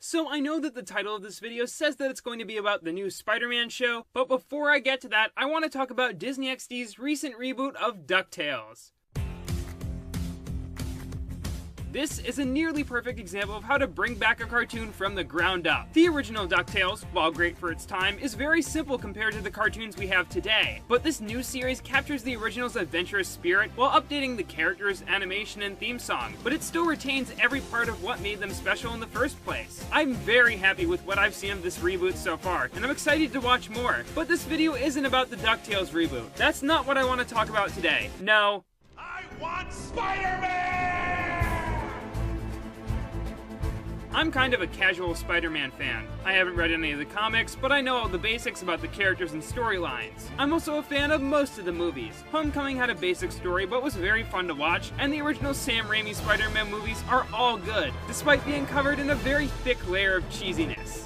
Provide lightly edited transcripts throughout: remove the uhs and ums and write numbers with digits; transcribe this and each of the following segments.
So I know that the title of this video says that it's going to be about the new Spider-Man show, but before I get to that, I want to talk about Disney XD's recent reboot of DuckTales. This is a nearly perfect example of how to bring back a cartoon from the ground up. The original DuckTales, while great for its time, is very simple compared to the cartoons we have today. But this new series captures the original's adventurous spirit while updating the characters, animation, and theme song, but it still retains every part of what made them special in the first place. I'm very happy with what I've seen of this reboot so far, and I'm excited to watch more. But this video isn't about the DuckTales reboot. That's not what I want to talk about today. No. I want Spider-Man! I'm kind of a casual Spider-Man fan. I haven't read any of the comics, but I know all the basics about the characters and storylines. I'm also a fan of most of the movies. Homecoming had a basic story but was very fun to watch, and the original Sam Raimi Spider-Man movies are all good, despite being covered in a very thick layer of cheesiness.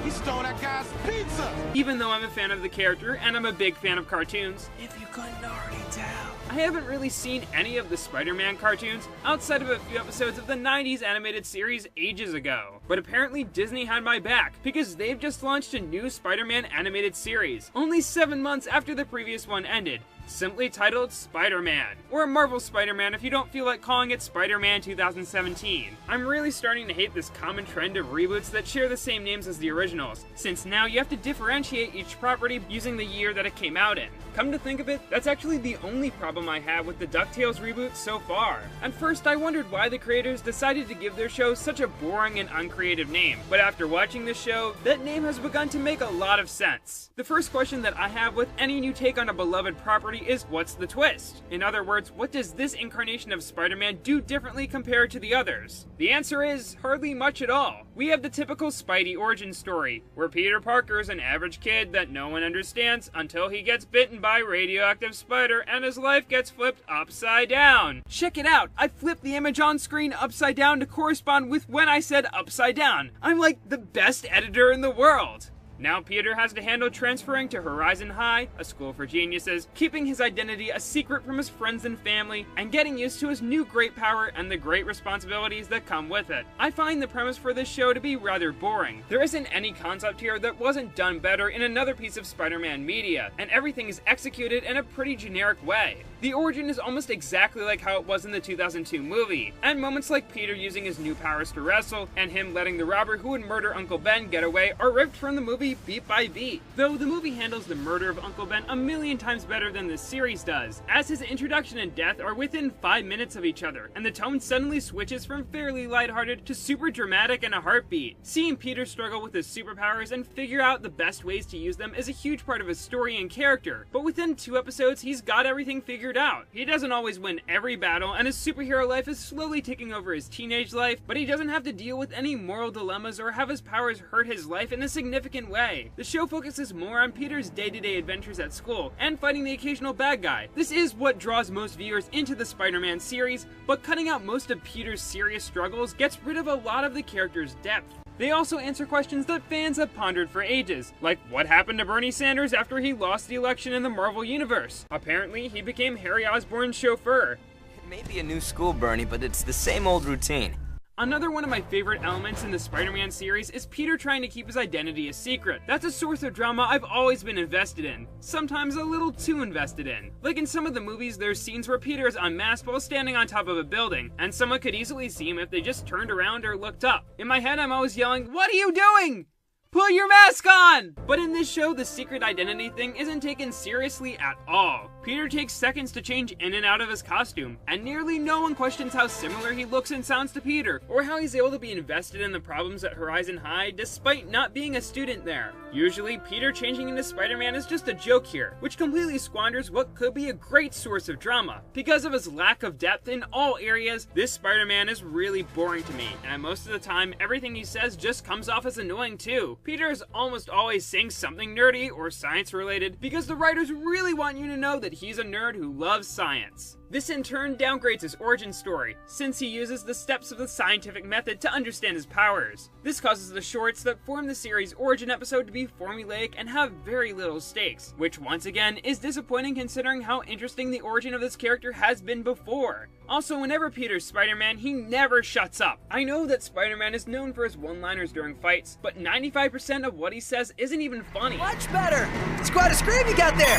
He stole that guy's pizza! Even though I'm a fan of the character, and I'm a big fan of cartoons, if you couldn't already tell, I haven't really seen any of the Spider-Man cartoons outside of a few episodes of the 90s animated series ages ago. But apparently Disney had my back, because they've just launched a new Spider-Man animated series, only 7 months after the previous one ended, simply titled Spider-Man, or Marvel Spider-Man if you don't feel like calling it Spider-Man 2017. I'm really starting to hate this common trend of reboots that share the same names as the originals, since now you have to differentiate each property using the year that it came out in. Come to think of it, that's actually the only problem I have with the DuckTales reboot so far. At first I wondered why the creators decided to give their show such a boring and uncreative name, but after watching the show, that name has begun to make a lot of sense. The first question that I have with any new take on a beloved property is, what's the twist? In other words, what does this incarnation of Spider-Man do differently compared to the others? The answer is, hardly much at all. We have the typical Spidey origin story, where Peter Parker is an average kid that no one understands until he gets bitten by a radioactive spider and his life gets flipped upside down. Check it out, I flipped the image on screen upside down to correspond with when I said upside down. I'm like the best editor in the world. Now Peter has to handle transferring to Horizon High, a school for geniuses, keeping his identity a secret from his friends and family, and getting used to his new great power and the great responsibilities that come with it. I find the premise for this show to be rather boring. There isn't any concept here that wasn't done better in another piece of Spider-Man media, and everything is executed in a pretty generic way. The origin is almost exactly like how it was in the 2002 movie, and moments like Peter using his new powers to wrestle, and him letting the robber who would murder Uncle Ben get away are ripped from the movie beat by beat. Though the movie handles the murder of Uncle Ben a million times better than the series does, as his introduction and death are within 5 minutes of each other, and the tone suddenly switches from fairly lighthearted to super dramatic in a heartbeat. Seeing Peter struggle with his superpowers and figure out the best ways to use them is a huge part of his story and character, but within 2 episodes he's got everything figured out. He doesn't always win every battle, and his superhero life is slowly taking over his teenage life, but he doesn't have to deal with any moral dilemmas or have his powers hurt his life in a significant way. The show focuses more on Peter's day-to-day adventures at school and fighting the occasional bad guy. This is what draws most viewers into the Spider-Man series, but cutting out most of Peter's serious struggles gets rid of a lot of the character's depth. They also answer questions that fans have pondered for ages, like what happened to Bernie Sanders after he lost the election in the Marvel Universe? Apparently, he became Harry Osborn's chauffeur. It may be a new school, Bernie, but it's the same old routine. Another one of my favorite elements in the Spider-Man series is Peter trying to keep his identity a secret. That's a source of drama I've always been invested in, sometimes a little too invested in. Like in some of the movies, there's scenes where Peter is unmasked while standing on top of a building, and someone could easily see him if they just turned around or looked up. In my head, I'm always yelling, "What are you doing? Put your mask on!" But in this show, the secret identity thing isn't taken seriously at all. Peter takes seconds to change in and out of his costume, and nearly no one questions how similar he looks and sounds to Peter, or how he's able to be invested in the problems at Horizon High despite not being a student there. Usually, Peter changing into Spider-Man is just a joke here, which completely squanders what could be a great source of drama. Because of his lack of depth in all areas, this Spider-Man is really boring to me, and most of the time, everything he says just comes off as annoying too. Peter is almost always saying something nerdy or science related, because the writers really want you to know that he's a nerd who loves science. This in turn downgrades his origin story, since he uses the steps of the scientific method to understand his powers. This causes the shorts that form the series' origin episode to be formulaic and have very little stakes, which once again is disappointing considering how interesting the origin of this character has been before. Also, whenever Peter's Spider-Man, he never shuts up. I know that Spider-Man is known for his one-liners during fights, but 95% of what he says isn't even funny. Much better! It's quite a scream you got there!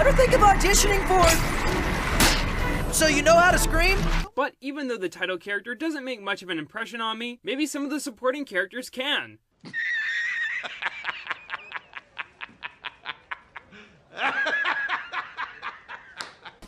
Ever think of auditioning for... So you know how to scream? But even though the title character doesn't make much of an impression on me, maybe some of the supporting characters can.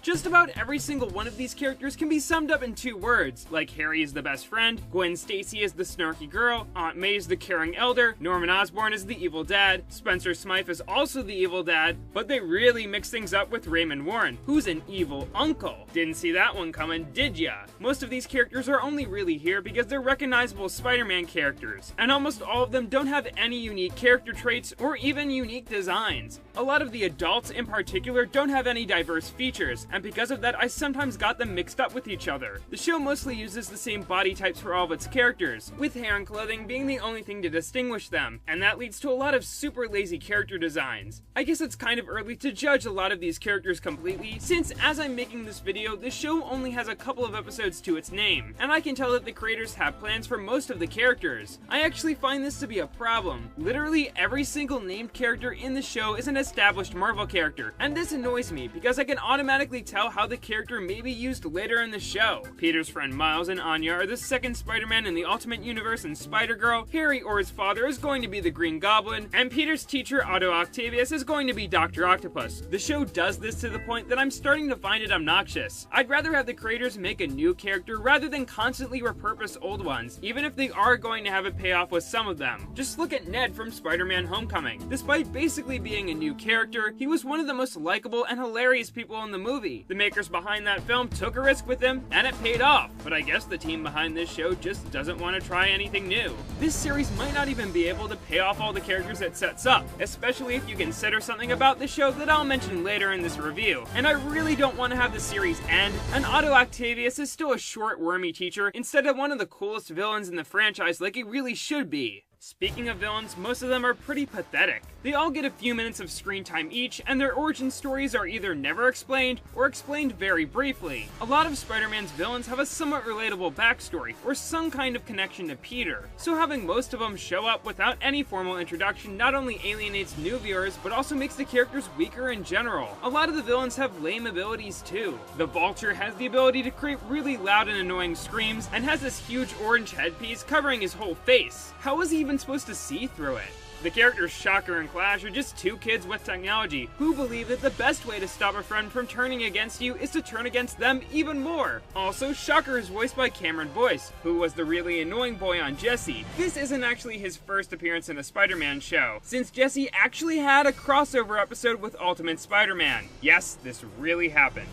Just about every single one of these characters can be summed up in 2 words, like Harry is the best friend, Gwen Stacy is the snarky girl, Aunt May is the caring elder, Norman Osborn is the evil dad, Spencer Smythe is also the evil dad, but they really mix things up with Raymond Warren, who's an evil uncle. Didn't see that one coming, did ya? Most of these characters are only really here because they're recognizable Spider-Man characters, and almost all of them don't have any unique character traits or even unique designs. A lot of the adults in particular don't have any diverse features, and because of that I sometimes got them mixed up with each other. The show mostly uses the same body types for all of its characters, with hair and clothing being the only thing to distinguish them, and that leads to a lot of super lazy character designs. I guess it's kind of early to judge a lot of these characters completely, since as I'm making this video, the show only has a couple of episodes to its name, and I can tell that the creators have plans for most of the characters. I actually find this to be a problem. Literally every single named character in the show is an established Marvel character, and this annoys me because I can automatically tell how the character may be used later in the show. Peter's friend Miles and Anya are the second Spider-Man in the Ultimate Universe and Spider-Girl, Harry or his father is going to be the Green Goblin, and Peter's teacher Otto Octavius is going to be Dr. Octopus. The show does this to the point that I'm starting to find it obnoxious. I'd rather have the creators make a new character rather than constantly repurpose old ones, even if they are going to have a payoff with some of them. Just look at Ned from Spider-Man Homecoming. Despite basically being a new character, he was one of the most likable and hilarious people in the movie. The makers behind that film took a risk with him, and it paid off, but I guess the team behind this show just doesn't want to try anything new. This series might not even be able to pay off all the characters it sets up, especially if you consider something about the show that I'll mention later in this review, and I really don't want to have the series end, and Otto Octavius is still a short, wormy teacher instead of one of the coolest villains in the franchise like he really should be. Speaking of villains, most of them are pretty pathetic. They all get a few minutes of screen time each, and their origin stories are either never explained or explained very briefly. A lot of Spider-Man's villains have a somewhat relatable backstory or some kind of connection to Peter, so having most of them show up without any formal introduction not only alienates new viewers, but also makes the characters weaker in general. A lot of the villains have lame abilities too. The Vulture has the ability to create really loud and annoying screams, and has this huge orange headpiece covering his whole face. How is he even supposed to see through it? The characters Shocker and Clash are just 2 kids with technology who believe that the best way to stop a friend from turning against you is to turn against them even more. Also, Shocker is voiced by Cameron Boyce, who was the really annoying boy on Jesse. This isn't actually his first appearance in a Spider-Man show, since Jesse actually had a crossover episode with Ultimate Spider-Man. Yes, this really happened.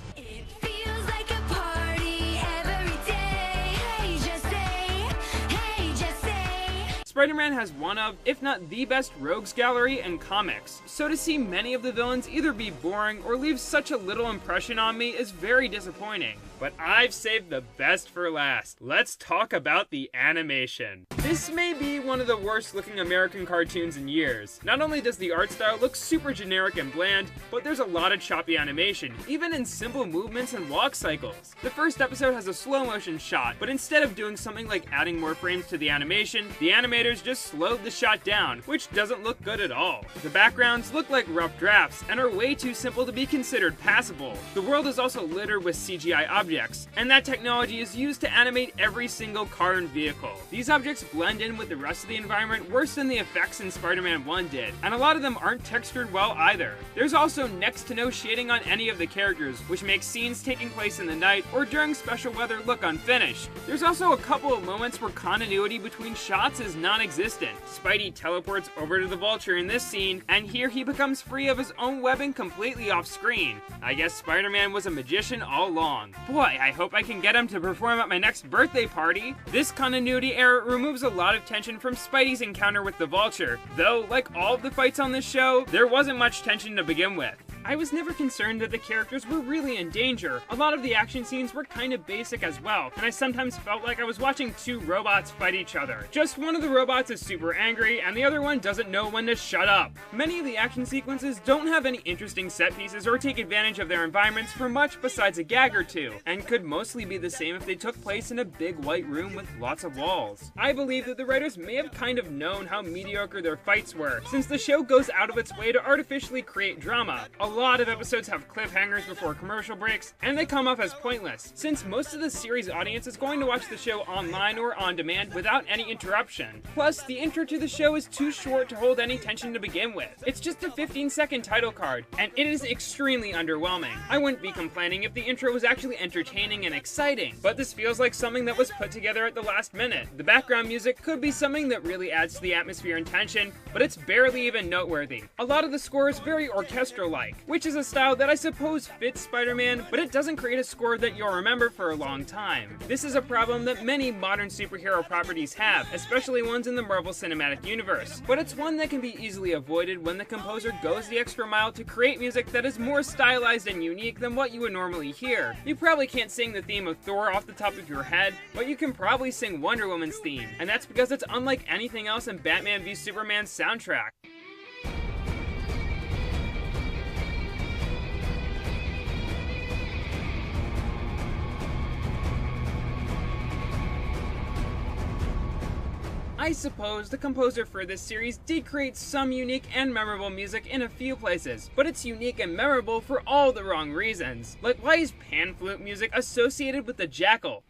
Spider-Man has one of, if not the best rogues gallery in comics, so to see many of the villains either be boring or leave such a little impression on me is very disappointing. But I've saved the best for last. Let's talk about the animation. This may be one of the worst looking American cartoons in years. Not only does the art style look super generic and bland, but there's a lot of choppy animation, even in simple movements and walk cycles. The first episode has a slow motion shot, but instead of doing something like adding more frames to the animation, the animators just slowed the shot down, which doesn't look good at all. The backgrounds look like rough drafts and are way too simple to be considered passable. The world is also littered with CGI objects, and that technology is used to animate every single car and vehicle. These objects blend in with the rest of the environment worse than the effects in Spider-Man 1 did, and a lot of them aren't textured well either. There's also next to no shading on any of the characters, which makes scenes taking place in the night or during special weather look unfinished. There's also a couple of moments where continuity between shots is non-existent. Spidey teleports over to the Vulture in this scene, and here he becomes free of his own webbing completely off screen. I guess Spider-Man was a magician all along. Boy, I hope I can get him to perform at my next birthday party. This continuity error removes a lot of tension from Spidey's encounter with the Vulture, though, like all of the fights on this show, there wasn't much tension to begin with. I was never concerned that the characters were really in danger. A lot of the action scenes were kind of basic as well, and I sometimes felt like I was watching two robots fight each other. Just one of the robots is super angry, and the other one doesn't know when to shut up. Many of the action sequences don't have any interesting set pieces or take advantage of their environments for much besides a gag or two, and could mostly be the same if they took place in a big white room with lots of walls. I believe that the writers may have kind of known how mediocre their fights were, since the show goes out of its way to artificially create drama. A lot of episodes have cliffhangers before commercial breaks, and they come off as pointless, since most of the series audience is going to watch the show online or on demand without any interruption. Plus, the intro to the show is too short to hold any tension to begin with. It's just a 15-second title card, and it is extremely underwhelming. I wouldn't be complaining if the intro was actually entertaining and exciting, but this feels like something that was put together at the last minute. The background music could be something that really adds to the atmosphere and tension, but it's barely even noteworthy. A lot of the score is very orchestral-like, which is a style that I suppose fits Spider-Man, but it doesn't create a score that you'll remember for a long time. This is a problem that many modern superhero properties have, especially ones in the Marvel Cinematic Universe, but it's one that can be easily avoided when the composer goes the extra mile to create music that is more stylized and unique than what you would normally hear. You probably can't sing the theme of Thor off the top of your head, but you can probably sing Wonder Woman's theme, and that's because it's unlike anything else in Batman v Superman's soundtrack. I suppose the composer for this series did create some unique and memorable music in a few places, but it's unique and memorable for all the wrong reasons. Like, why is pan flute music associated with the Jackal?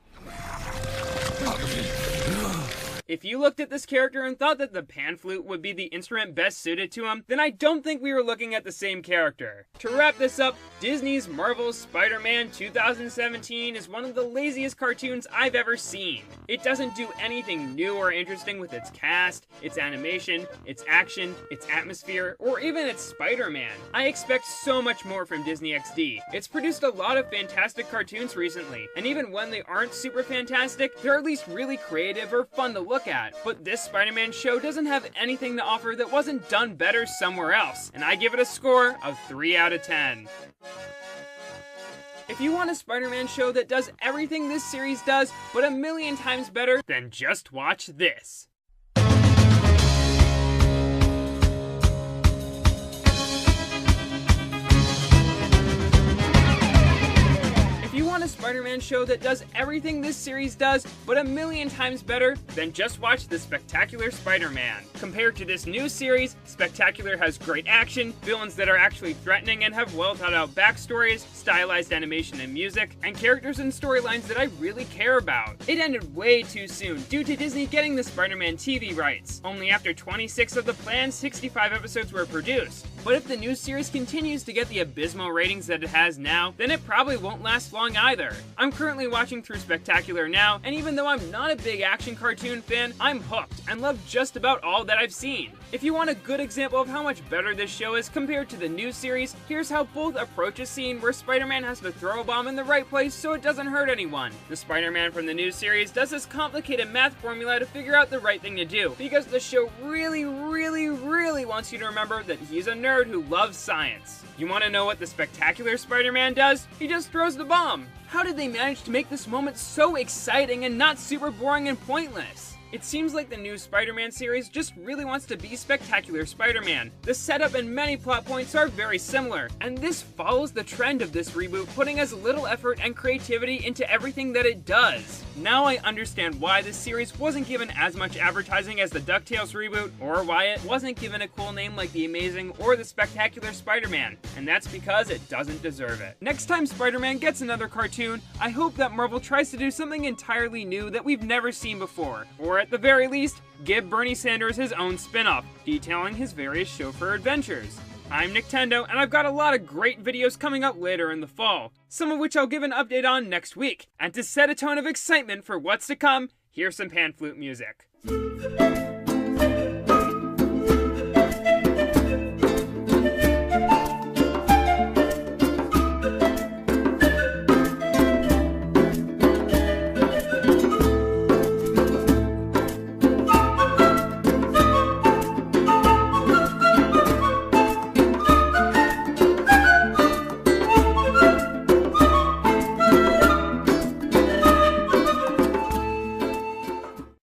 If you looked at this character and thought that the pan flute would be the instrument best suited to him, then I don't think we were looking at the same character. To wrap this up, Disney's Marvel's Spider-Man 2017 is one of the laziest cartoons I've ever seen. It doesn't do anything new or interesting with its cast, its animation, its action, its atmosphere, or even its Spider-Man. I expect so much more from Disney XD. It's produced a lot of fantastic cartoons recently, and even when they aren't super fantastic, they're at least really creative or fun to look at. But this Spider-Man show doesn't have anything to offer that wasn't done better somewhere else, and I give it a score of 3 out of 10. If you want a Spider-Man show that does everything this series does, but a million times better, then just watch this. A Spider-Man show that does everything this series does, but a million times better, then just watch The Spectacular Spider-Man. Compared to this new series, Spectacular has great action, villains that are actually threatening and have well thought out backstories, stylized animation and music, and characters and storylines that I really care about. It ended way too soon due to Disney getting the Spider-Man TV rights. Only after 26 of the planned 65 episodes were produced. But if the new series continues to get the abysmal ratings that it has now, then it probably won't last long either. I'm currently watching through Spectacular now, and even though I'm not a big action cartoon fan, I'm hooked and love just about all that I've seen. If you want a good example of how much better this show is compared to the new series, here's how both approach a scene where Spider-Man has to throw a bomb in the right place so it doesn't hurt anyone. The Spider-Man from the new series does this complicated math formula to figure out the right thing to do, because the show really wants you to remember that he's a nerd who loves science. You want to know what the Spectacular Spider-Man does? He just throws the bomb. How did they manage to make this moment so exciting and not super boring and pointless? It seems like the new Spider-Man series just really wants to be Spectacular Spider-Man. The setup and many plot points are very similar, and this follows the trend of this reboot, putting as little effort and creativity into everything that it does. Now I understand why this series wasn't given as much advertising as the DuckTales reboot, or why it wasn't given a cool name like The Amazing or The Spectacular Spider-Man, and that's because it doesn't deserve it. Next time Spider-Man gets another cartoon, I hope that Marvel tries to do something entirely new that we've never seen before, or at the very least, give Bernie Sanders his own spin-off, detailing his various chauffeur adventures. I'm Nicktendo, and I've got a lot of great videos coming up later in the fall, some of which I'll give an update on next week. And to set a tone of excitement for what's to come, here's some pan flute music.